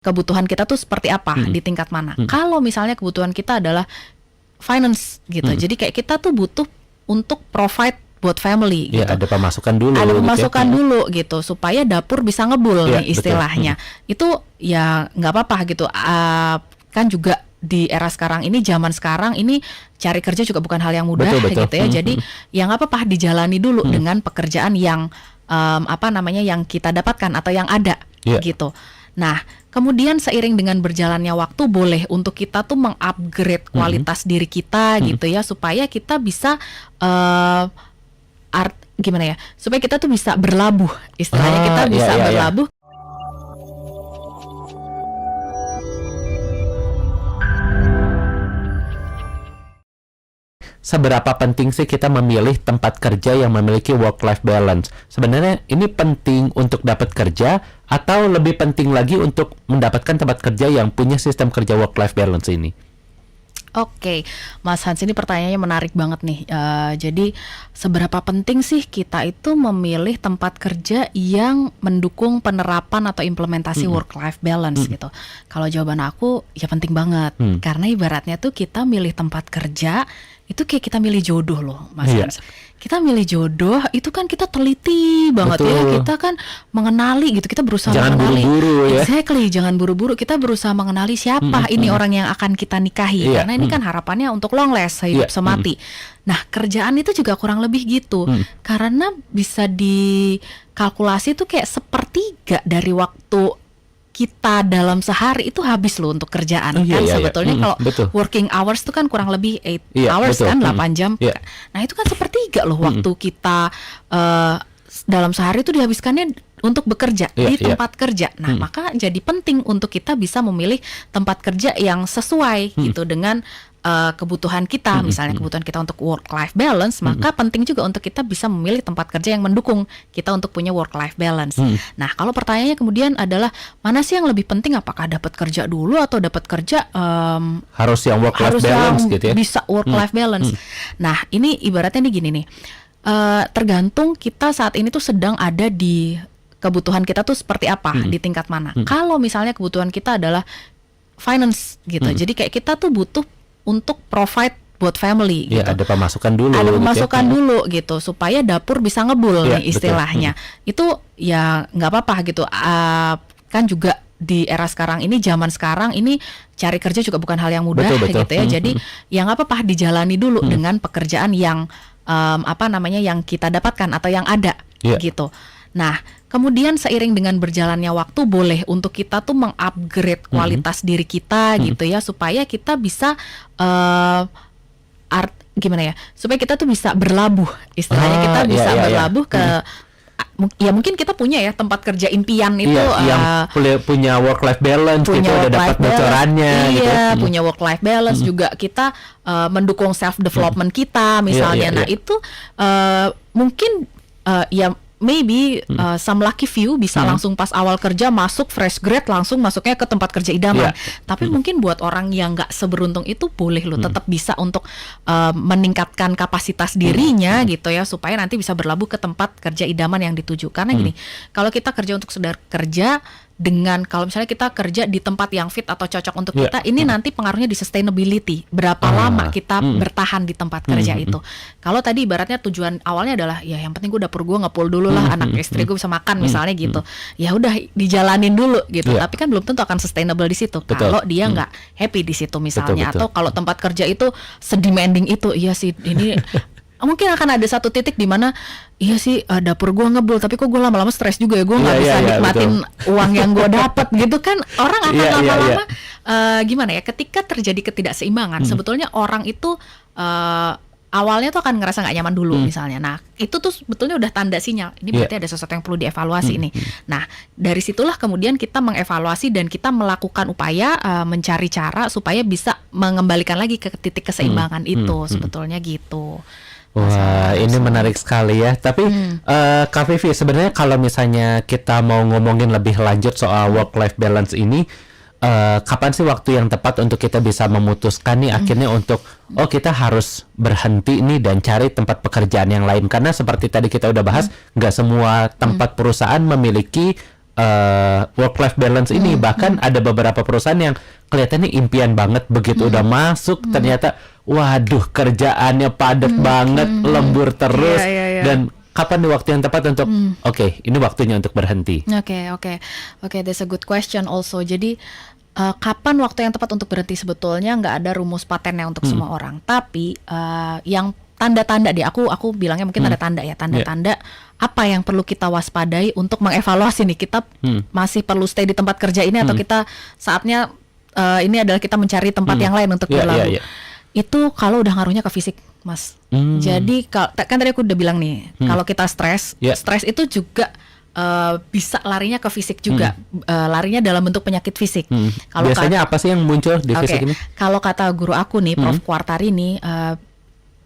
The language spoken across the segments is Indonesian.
kebutuhan kita tuh seperti apa, di tingkat mana. Kalau misalnya kebutuhan kita adalah finance gitu, jadi kayak kita tuh butuh untuk provide buat family gitu. Ada pemasukan dulu. Ada gitu pemasukan dulu gitu supaya dapur bisa ngebul nih istilahnya. Itu ya nggak apa-apa gitu. Kan juga di era sekarang ini, zaman sekarang ini cari kerja juga bukan hal yang mudah gitu ya. Jadi ya nggak apa-apa dijalani dulu dengan pekerjaan yang yang kita dapatkan atau yang ada gitu. Nah, kemudian seiring dengan berjalannya waktu boleh untuk kita tuh mengupgrade kualitas diri kita gitu ya, supaya kita bisa supaya kita tuh bisa berlabuh, istilahnya kita bisa berlabuh. Seberapa penting sih kita memilih tempat kerja yang memiliki work-life balance? Sebenarnya ini penting untuk dapat kerja atau lebih penting lagi untuk mendapatkan tempat kerja yang punya sistem kerja work-life balance ini? Oke, Mas Hans, ini pertanyaannya menarik banget nih. Jadi seberapa penting sih kita itu memilih tempat kerja yang mendukung penerapan atau implementasi work-life balance gitu? Kalau jawaban aku ya penting banget, karena ibaratnya tuh kita milih tempat kerja itu kayak kita milih jodoh loh, Mas Hans. Kita milih jodoh itu kan kita teliti banget ya, kita kan mengenali gitu, kita berusaha mengenali. Buru-buru ya. Exactly, jangan buru-buru, kita berusaha mengenali siapa ini orang yang akan kita nikahi, karena ini kan harapannya untuk long last, hidup semati. Nah, kerjaan itu juga kurang lebih gitu, karena bisa dikalkulasi tuh kayak sepertiga dari waktu kita dalam sehari itu habis loh untuk kerjaan sebetulnya. Kalau working hours itu kan kurang lebih 8 hours kan, 8 jam. Nah, itu kan sepertiga loh waktu kita dalam sehari itu dihabiskannya untuk bekerja di tempat kerja. Nah, maka jadi penting untuk kita bisa memilih tempat kerja yang sesuai gitu dengan kebutuhan kita. Misalnya kebutuhan kita untuk work-life balance, maka penting juga untuk kita bisa memilih tempat kerja yang mendukung kita untuk punya work-life balance. Nah, kalau pertanyaannya kemudian adalah mana sih yang lebih penting, apakah dapat kerja dulu atau dapat kerja harus yang work-life balance gitu ya? Bisa work-life balance. Nah, ini ibaratnya nih gini nih, tergantung kita saat ini tuh sedang ada di kebutuhan kita tuh seperti apa, di tingkat mana. Kalau misalnya kebutuhan kita adalah finance gitu, jadi kayak kita tuh butuh untuk provide buat family gitu. Ada pemasukan dulu. Ada pemasukan dulu gitu supaya dapur bisa ngebul nih istilahnya. Itu ya nggak apa-apa gitu. Kan juga di era sekarang ini, zaman sekarang ini cari kerja juga bukan hal yang mudah gitu ya. Jadi ya nggak apa-apa dijalani dulu dengan pekerjaan yang yang kita dapatkan atau yang ada gitu. Nah, kemudian seiring dengan berjalannya waktu boleh untuk kita tuh mengupgrade kualitas diri kita gitu ya, supaya kita bisa supaya kita tuh bisa berlabuh, istilahnya kita bisa berlabuh ke ya mungkin kita punya ya tempat kerja impian itu yang punya work life balance, punya gitu, udah dapat bocorannya gitu. Punya work life balance juga, kita mendukung self development kita misalnya. Nah, itu mungkin maybe some lucky few bisa langsung pas awal kerja masuk fresh grade langsung masuknya ke tempat kerja idaman. Tapi mungkin buat orang yang nggak seberuntung itu boleh loh tetap bisa untuk meningkatkan kapasitas dirinya gitu ya, supaya nanti bisa berlabuh ke tempat kerja idaman yang dituju. Karena gini, kalau kita kerja untuk sekedar kerja, dengan kalau misalnya kita kerja di tempat yang fit atau cocok untuk kita, ini nanti pengaruhnya di sustainability, berapa lama kita bertahan di tempat kerja itu. Kalau tadi ibaratnya tujuan awalnya adalah ya yang penting gue dapur gue ngepul dulu lah, anak istri gue bisa makan misalnya gitu, ya udah dijalanin dulu gitu. Tapi kan belum tentu akan sustainable di situ kalau dia nggak happy di situ misalnya. Atau kalau tempat kerja itu sedemanding itu, iya sih ini mungkin akan ada satu titik di mana iya sih dapur gue ngebul, tapi kok gue lama-lama stres juga ya, gue nggak bisa nikmatin uang yang gue dapat gitu kan. Orang akan lama-lama gimana ya, ketika terjadi ketidakseimbangan, sebetulnya orang itu awalnya tuh akan ngerasa nggak nyaman dulu misalnya. Nah, itu tuh sebetulnya udah tanda sinyal ini berarti ada sesuatu yang perlu dievaluasi nih. Nah, dari situlah kemudian kita mengevaluasi dan kita melakukan upaya mencari cara supaya bisa mengembalikan lagi ke titik keseimbangan itu sebetulnya gitu. Wah, ini menarik sekali ya. Tapi Kak Vivi, sebenarnya kalau misalnya kita mau ngomongin lebih lanjut soal work-life balance ini, kapan sih waktu yang tepat untuk kita bisa memutuskan nih akhirnya untuk kita harus berhenti nih dan cari tempat pekerjaan yang lain? Karena seperti tadi kita udah bahas, nggak semua tempat perusahaan memiliki work life balance ini. Bahkan ada beberapa perusahaan yang kelihatannya impian banget, begitu udah masuk ternyata waduh kerjaannya padat banget, lembur terus. Dan kapan nih waktu yang tepat untuk oke, ini waktunya untuk berhenti? Oke, that's a good question also. Jadi kapan waktu yang tepat untuk berhenti, sebetulnya nggak ada rumus patennya untuk semua orang. Tapi yang tanda-tanda deh, aku bilangnya mungkin ada tanda ya, tanda-tanda apa yang perlu kita waspadai untuk mengevaluasi nih, kita masih perlu stay di tempat kerja ini atau kita saatnya ini adalah kita mencari tempat yang lain untuk berlalu. Itu kalau udah ngaruhnya ke fisik, Mas. Jadi kan tadi aku udah bilang nih, kalau kita stres itu juga bisa larinya ke fisik juga, larinya dalam bentuk penyakit fisik. Kalau biasanya apa sih yang muncul di fisik ini? Kalau kata guru aku nih, Prof. Quartari nih,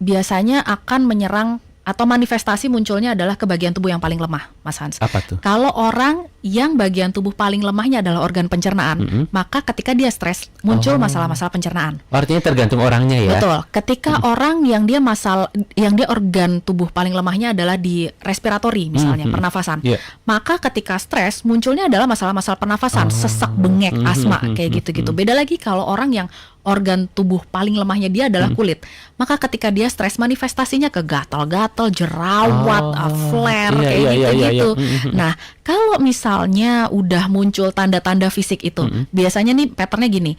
biasanya akan menyerang atau manifestasi munculnya adalah ke bagian tubuh yang paling lemah, Mas Hans. Apa tuh? Kalau orang yang bagian tubuh paling lemahnya adalah organ pencernaan, maka ketika dia stres muncul masalah-masalah pencernaan. Artinya tergantung orangnya ya. Betul. Ketika orang yang dia organ tubuh paling lemahnya adalah di respiratory misalnya, pernafasan. Maka ketika stres munculnya adalah masalah-masalah pernafasan, sesak, bengek, asma kayak gitu-gitu. Beda lagi kalau orang yang organ tubuh paling lemahnya dia adalah kulit. Maka ketika dia stres manifestasinya ke gatal-gatal, jerawat, flare kayak gitu-gitu. Nah, kalau misalnya udah muncul tanda-tanda fisik itu, biasanya nih patternnya gini.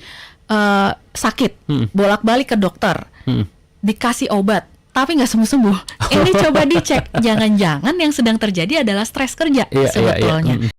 Sakit, bolak-balik ke dokter, dikasih obat, tapi nggak sembuh-sembuh. Ini coba dicek, jangan-jangan yang sedang terjadi adalah stres kerja sebetulnya.